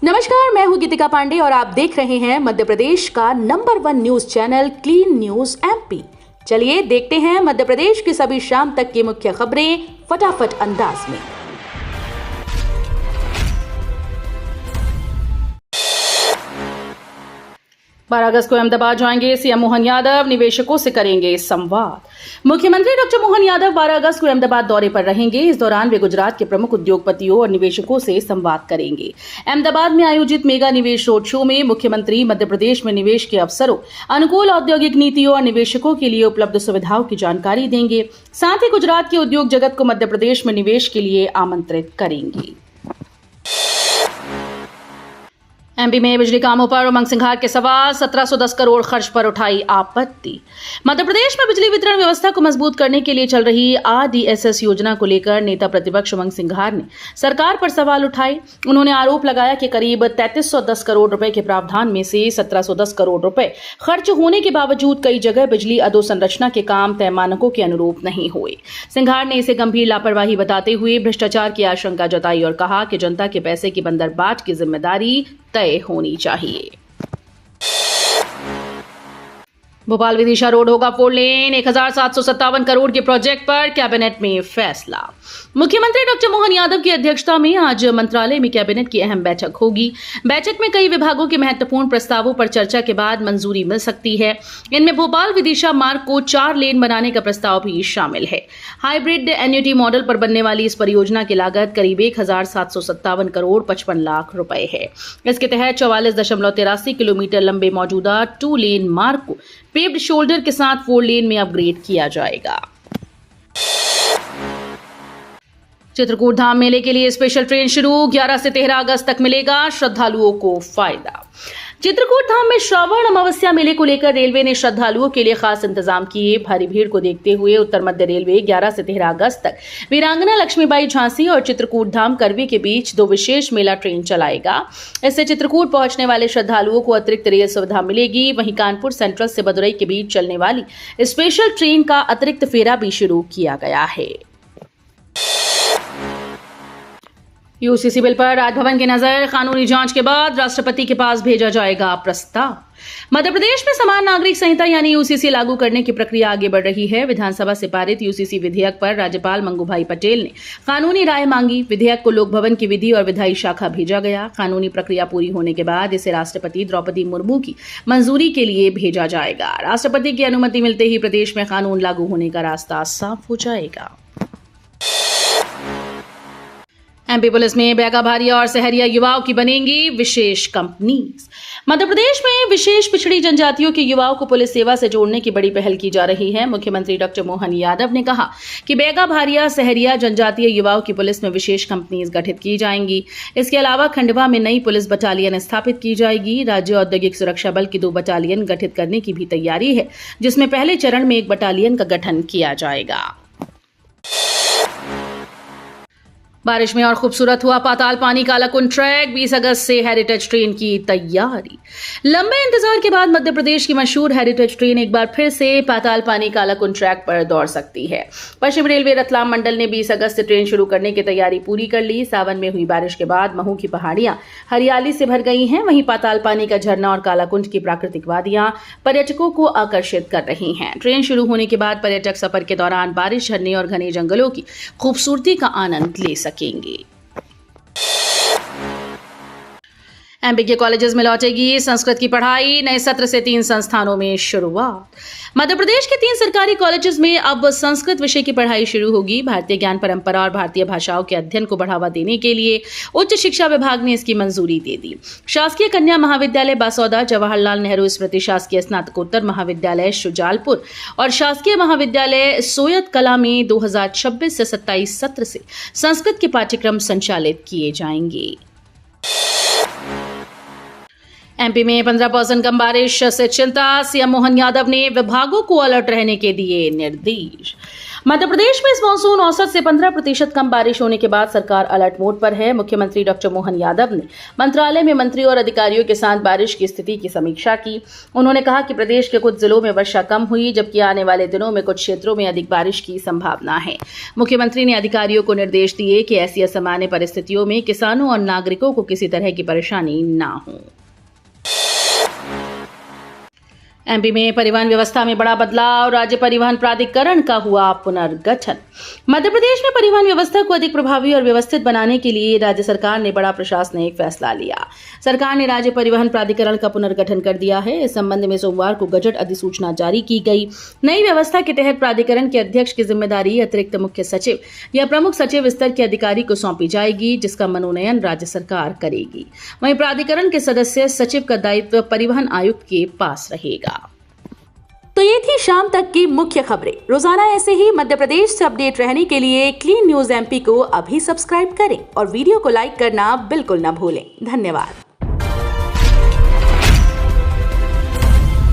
नमस्कार, मैं हूं गीतिका पांडे और आप देख रहे हैं मध्य प्रदेश का number 1 news channel clean news MP. चलिए देखते हैं मध्य प्रदेश की सभी शाम तक की मुख्य खबरें फटाफट अंदाज में। 12 अगस्त को अहमदाबाद जाएंगे सीएम मोहन यादव, निवेशकों से करेंगे संवाद। मुख्यमंत्री डॉक्टर मोहन यादव 12 अगस्त को अहमदाबाद दौरे पर रहेंगे। इस दौरान वे गुजरात के प्रमुख उद्योगपतियों और निवेशकों से संवाद करेंगे। अहमदाबाद में आयोजित मेगा निवेश रोड शो में मुख्यमंत्री मध्य प्रदेश में निवेश के अवसरों, अनुकूल औद्योगिक नीतियों और निवेशकों के लिए उपलब्ध सुविधाओं की जानकारी देंगे। साथ ही गुजरात के उद्योग जगत को मध्य प्रदेश में निवेश के लिए आमंत्रित करेंगे। एमपी में बिजली कामों पर उमंग सिंघार के सवाल, 1710 करोड़ खर्च पर उठाई आपत्ति। मध्य प्रदेश में बिजली वितरण व्यवस्था को मजबूत करने के लिए चल रही आरडीएसएस योजना को लेकर नेता प्रतिपक्ष उमंग सिंघार ने सरकार पर सवाल उठाए। उन्होंने आरोप लगाया कि करीब 3310 करोड़ रुपए के प्रावधान में से 1710 करोड़ रुपए खर्च होने के बावजूद कई जगह बिजली अधोसंरचना के काम तय मानकों के अनुरूप नहीं हुए। सिंघार ने इसे गंभीर लापरवाही बताते हुए भ्रष्टाचार की आशंका जताई और कहा कि जनता के पैसे की बंदरबाट की जिम्मेदारी तय होनी चाहिए। भोपाल विदिशा रोड होगा 4 लेन, 1757 करोड़ के प्रोजेक्ट पर कैबिनेट में फैसला। मुख्यमंत्री डॉक्टर मोहन यादव की अध्यक्षता में आज मंत्रालय में कैबिनेट की अहम बैठक होगी। बैठक में कई विभागों के महत्वपूर्ण प्रस्तावों पर चर्चा के बाद मंजूरी मिल सकती है। इनमें भोपाल विदिशा मार्ग को 4 लेन बनाने का प्रस्ताव भी शामिल है। हाइब्रिड एन्युटी मॉडल पर बनने वाली इस परियोजना की लागत करीब 1757 करोड़ 55 लाख रुपए है। इसके तहत 44.83 किलोमीटर लंबे मौजूदा 2 लेन मार्ग को पेव्ड शोल्डर के साथ 4 लेन में अपग्रेड किया जाएगा। चित्रकूट धाम मेले के लिए स्पेशल ट्रेन शुरू, 11 से 13 अगस्त तक मिलेगा श्रद्धालुओं को फायदा। चित्रकूट धाम में श्रावण अमावस्या मेले को लेकर रेलवे ने श्रद्धालुओं के लिए खास इंतजाम किए। भारी भीड़ को देखते हुए उत्तर मध्य रेलवे 11 से 13 अगस्त तक वीरांगना लक्ष्मीबाई झांसी और चित्रकूट धाम करवी के बीच 2 विशेष मेला ट्रेन चलाएगा। इससे चित्रकूट पहुंचने वाले श्रद्धालुओं को अतिरिक्त रेल सुविधा मिलेगी। वहीं कानपुर सेंट्रल से भदोरई के बीच चलने वाली स्पेशल ट्रेन का अतिरिक्त फेरा भी शुरू किया गया है। यूसीसी बिल पर राजभवन की नजर, कानूनी जांच के बाद राष्ट्रपति के पास भेजा जाएगा प्रस्ताव। मध्य प्रदेश में समान नागरिक संहिता यानी यूसीसी लागू करने की प्रक्रिया आगे बढ़ रही है। विधानसभा से पारित यूसीसी विधेयक पर राज्यपाल मंगूभाई पटेल ने कानूनी राय मांगी। विधेयक को लोक भवन की विधि और विधायी शाखा भेजा गया। कानूनी प्रक्रिया पूरी होने के बाद इसे राष्ट्रपति द्रौपदी मुर्मू की मंजूरी के लिए भेजा जाएगा। राष्ट्रपति की अनुमति मिलते ही प्रदेश में कानून लागू होने का रास्ता साफ हो जाएगा। एमपी पुलिस में बैगा भारिया और सहरिया युवाओं की बनेंगी विशेष कंपनीज। मध्य प्रदेश में विशेष पिछड़ी जनजातियों के युवाओं को पुलिस सेवा से जोड़ने की बड़ी पहल की जा रही है। मुख्यमंत्री डॉक्टर मोहन यादव ने कहा कि बैगा भारिया सहरिया जनजातीय युवाओं की पुलिस में विशेष कंपनीज गठित की जाएंगी। इसके अलावा खंडवा में नई पुलिस बटालियन स्थापित की जाएगी। राज्य औद्योगिक सुरक्षा बल की 2 बटालियन गठित करने की भी तैयारी है, जिसमें पहले चरण में 1 बटालियन का गठन किया जाएगा। बारिश में और खूबसूरत हुआ पाताल पानी कालाकुंड ट्रैक, 20 अगस्त से हेरिटेज ट्रेन की तैयारी। लंबे इंतजार के बाद मध्य प्रदेश की मशहूर हेरिटेज ट्रेन एक बार फिर से पाताल पानी कालाकुंड ट्रैक पर दौड़ सकती है। पश्चिम रेलवे रतलाम मंडल ने 20 अगस्त से ट्रेन शुरू करने की तैयारी पूरी कर ली। सावन में हुई बारिश के बाद महू की पहाड़ियां हरियाली से भर गई हैं। वहीं पाताल पानी का झरना और कालाकुंड की प्राकृतिक वादियां पर्यटकों को आकर्षित कर रही हैं। ट्रेन शुरू होने के बाद पर्यटक सफर के दौरान बारिश, झरने और घने जंगलों की खूबसूरती का आनंद ले सकेंगे। एमपी के कॉलेजेस में लौटेगी संस्कृत की पढ़ाई, नए सत्र से 3 संस्थानों में शुरुआत। मध्य प्रदेश के 3 सरकारी कॉलेजेस में अब संस्कृत विषय की पढ़ाई शुरू होगी। भारतीय ज्ञान परंपरा और भारतीय भाषाओं के अध्ययन को बढ़ावा देने के लिए उच्च शिक्षा विभाग ने इसकी मंजूरी दे दी। शासकीय कन्या महाविद्यालय बासौदा, जवाहरलाल नेहरू स्मृति शासकीय स्नातकोत्तर महाविद्यालय शुजालपुर और शासकीय महाविद्यालय सोयत कला में 2026 से 27 सत्र से संस्कृत के पाठ्यक्रम संचालित किए जाएंगे। एमपी में 15% कम बारिश से चिंता, सीएम मोहन यादव ने विभागों को अलर्ट रहने के दिए निर्देश। मध्य प्रदेश में इस मानसून औसत से 15% कम बारिश होने के बाद सरकार अलर्ट मोड पर है। मुख्यमंत्री डॉक्टर मोहन यादव ने मंत्रालय में मंत्रियों और अधिकारियों के साथ बारिश की स्थिति की समीक्षा की। उन्होंने कहा कि प्रदेश के कुछ जिलों में वर्षा कम हुई, जबकि आने वाले दिनों में कुछ क्षेत्रों में अधिक बारिश की संभावना है। मुख्यमंत्री ने अधिकारियों को निर्देश दिए कि ऐसी असामान्य परिस्थितियों में किसानों और नागरिकों को किसी तरह की परेशानी न हो। एमपी में परिवहन व्यवस्था में बड़ा बदलाव, राज्य परिवहन प्राधिकरण का हुआ पुनर्गठन। मध्य प्रदेश में परिवहन व्यवस्था को अधिक प्रभावी और व्यवस्थित बनाने के लिए राज्य सरकार ने बड़ा प्रशासनिक फैसला लिया। सरकार ने राज्य परिवहन प्राधिकरण का पुनर्गठन कर दिया है। इस संबंध में सोमवार को गजट अधिसूचना जारी की गई। नई व्यवस्था के तहत प्राधिकरण के अध्यक्ष की जिम्मेदारी अतिरिक्त मुख्य सचिव या प्रमुख सचिव स्तर के अधिकारी को सौंपी जाएगी, जिसका मनोनयन राज्य सरकार करेगी। वहीं प्राधिकरण के सदस्य सचिव का दायित्व परिवहन आयुक्त के पास रहेगा। तो ये थी शाम तक की मुख्य खबरें। रोजाना ऐसे ही मध्य प्रदेश से अपडेट रहने के लिए क्लीन न्यूज एमपी को अभी सब्सक्राइब करें और वीडियो को लाइक करना बिल्कुल न भूलें। धन्यवाद।